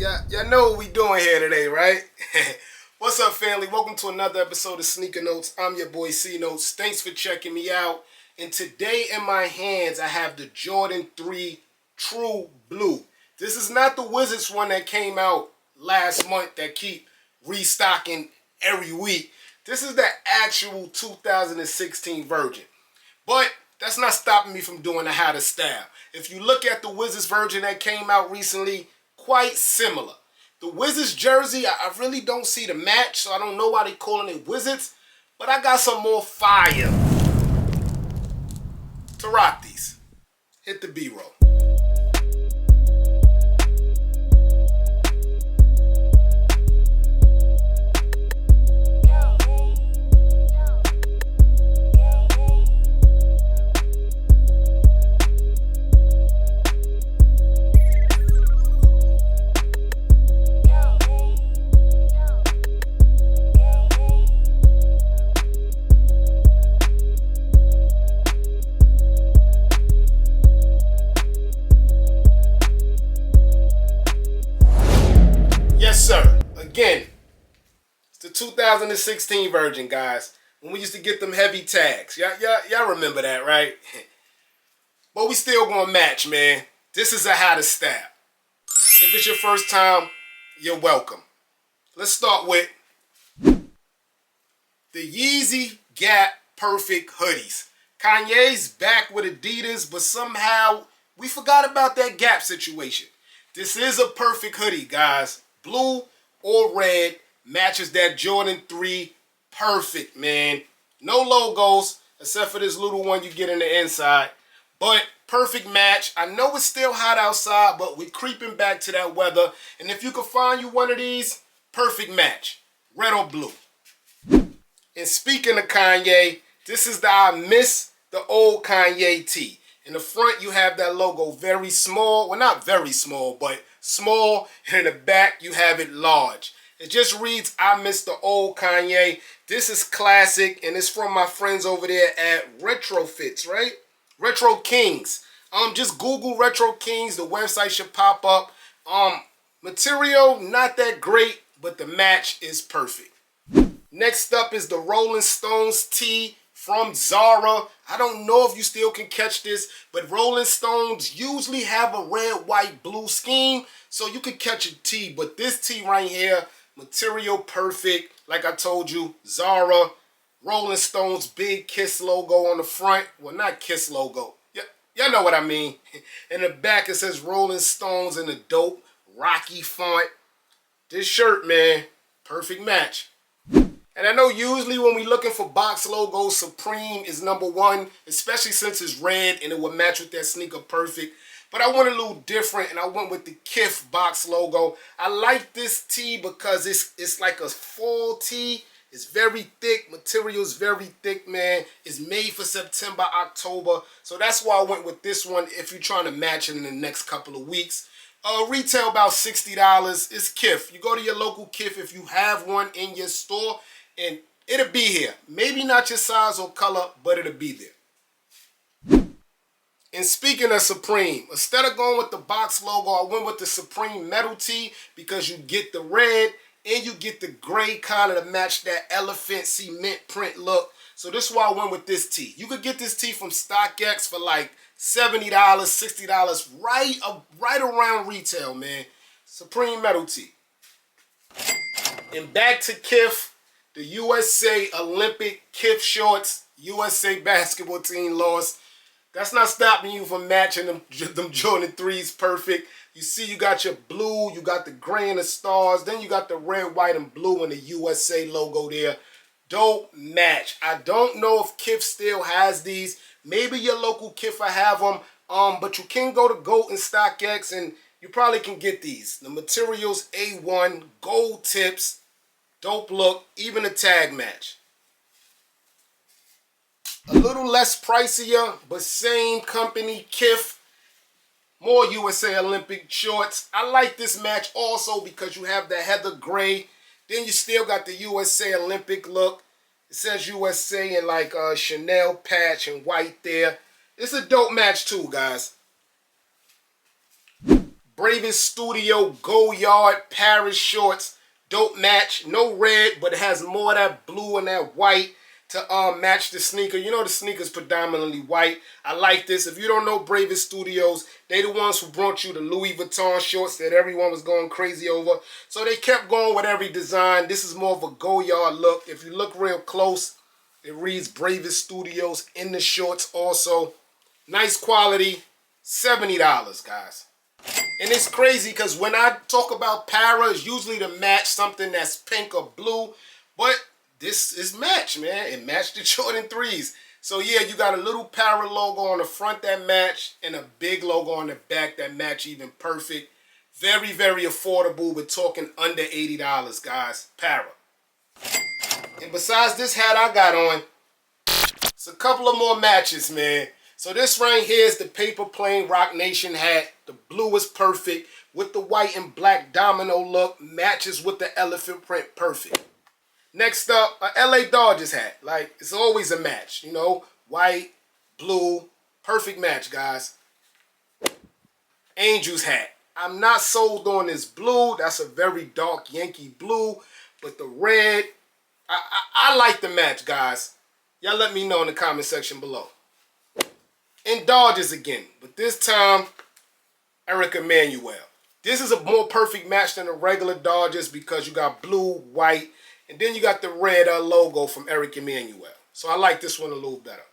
Y'all know what we doing here today, right? What's up, family? Welcome to another episode of Sneaker Notes. I'm your boy C Notes. Thanks for checking me out. And today in my hands, I have the Jordan 3 True Blue. This is not the Wizards one that came out last month that keep restocking every week. This is the actual 2016 version. But that's not stopping me from doing the hottest style. If you look at the Wizards version that came out recently, quite similar. The Wizards jersey, I really don't see the match, so I don't know why they calling it Wizards, but I got some more fire to rock these. Hit the B-roll. Yes, sir. Again, it's the 2016 version, guys. When we used to get them heavy tags. Y'all remember that, right? But we still gonna match, man. This is a hottest style. If it's your first time, you're welcome. Let's start with the Yeezy Gap Perfect hoodies. Kanye's back with Adidas, but somehow we forgot about that Gap situation. This is a perfect hoodie, guys. Blue or red matches that Jordan 3 perfect, man. No logos except for this little one you get in the inside. But perfect match. I know it's still hot outside, but we're creeping back to that weather. And if you can find you one of these, perfect match. Red or blue. And speaking of Kanye, this is the I Miss the Old Kanye tee. In the front, you have that logo very small. Well, not very small, but small. And in the back, you have it large. It just reads, I Miss the Old Kanye. This is classic, and it's from my friends over there at Retrofits, right? Retro Kings. Just Google Retro Kings. The website should pop up. Material, not that great, but the match is perfect. Next up is the Rolling Stones tee from Zara. I don't know if you still can catch this, but Rolling Stones usually have a red, white, blue scheme, so you can catch a tee. But this tee right here, material perfect. Like I told you, Zara, Rolling Stones, big Kiss logo on the front. Well, not Kiss logo. Y'all know what I mean. In the back, it says Rolling Stones in a dope, rocky font. This shirt, man, perfect match. And I know usually when we're looking for box logos, Supreme is #1, especially since it's red and it would match with that sneaker perfect. But I went a little different and I went with the Kith box logo. I like this tee because it's like a fall tee. It's very thick. Material is very thick, man. It's made for September, October. So that's why I went with this one if you're trying to match it in the next couple of weeks. Retail about $60. It's Kith. You go to your local Kith if you have one in your store. And it'll be here. Maybe not your size or color, but it'll be there. And speaking of Supreme, instead of going with the box logo, I went with the Supreme metal tee because you get the red and you get the gray kind of to match that elephant cement print look. So this is why I went with this tee. You could get this tee from StockX for like $70, $60, right around retail, man. Supreme metal tee. And back to Kith. The USA Olympic Kith shorts, USA basketball team lost. That's not stopping you from matching them Jordan 3s perfect. You see you got your blue, you got the gray and the stars, then you got the red, white, and blue and the USA logo there. Dope match. I don't know if Kith still has these. Maybe your local Kith will have them, but you can go to GOAT and StockX and you probably can get these. The material's A1, gold tips. Dope look, even a tag match. A little less pricier, but same company, Kith. More USA Olympic shorts. I like this match also because you have the heather gray. Then you still got the USA Olympic look. It says USA in like a Chanel patch and white there. It's a dope match too, guys. Braven Studio Go Yard Paris shorts. Dope match. No red, but it has more of that blue and that white to match the sneaker. You know the sneaker's predominantly white. I like this. If you don't know Braven Studios, they the ones who brought you the Louis Vuitton shorts that everyone was going crazy over. So they kept going with every design. This is more of a Go Yard look. If you look real close, it reads Braven Studios in the shorts also. Nice quality. $70, guys. And it's crazy because when I talk about para, it's usually to match something that's pink or blue. But this is match, man. It matched the Jordan 3s. So yeah, you got a little para logo on the front that match and a big logo on the back that match even perfect. Very, very affordable. We're talking under $80, guys. Para. And besides this hat I got on, it's a couple of more matches, man. So this right here is the paper plane Rock Nation hat. The blue is perfect with the white and black domino look. Matches with the elephant print perfect. Next up, a LA Dodgers hat. Like, it's always a match, you know. White, blue, perfect match, guys. Angels hat. I'm not sold on this blue. That's a very dark Yankee blue. But the red, I like the match, guys. Y'all let me know in the comment section below. And Dodgers again, but this time, Eric Emanuel. This is a more perfect match than the regular Dodgers because you got blue, white, and then you got the red logo from Eric Emanuel. So I like this one a little better.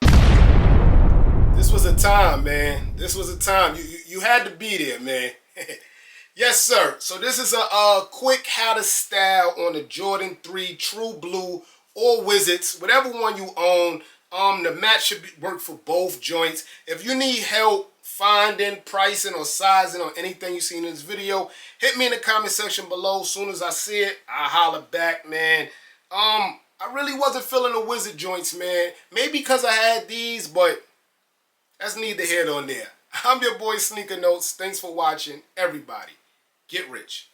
This was a time, man. This was a time. You had to be there, man. Yes, sir. So this is a quick how to style on the Jordan 3 True Blue or Wizards, whatever one you own. The match should work for both joints. If you need help finding, pricing, or sizing on anything you see in this video, hit me in the comment section below. As soon as I see it, I'll holler back, man. I really wasn't feeling the Wizard joints, man. Maybe because I had these, but that's neither here nor there. I'm your boy Sneaker Notes. Thanks for watching, everybody. Get rich.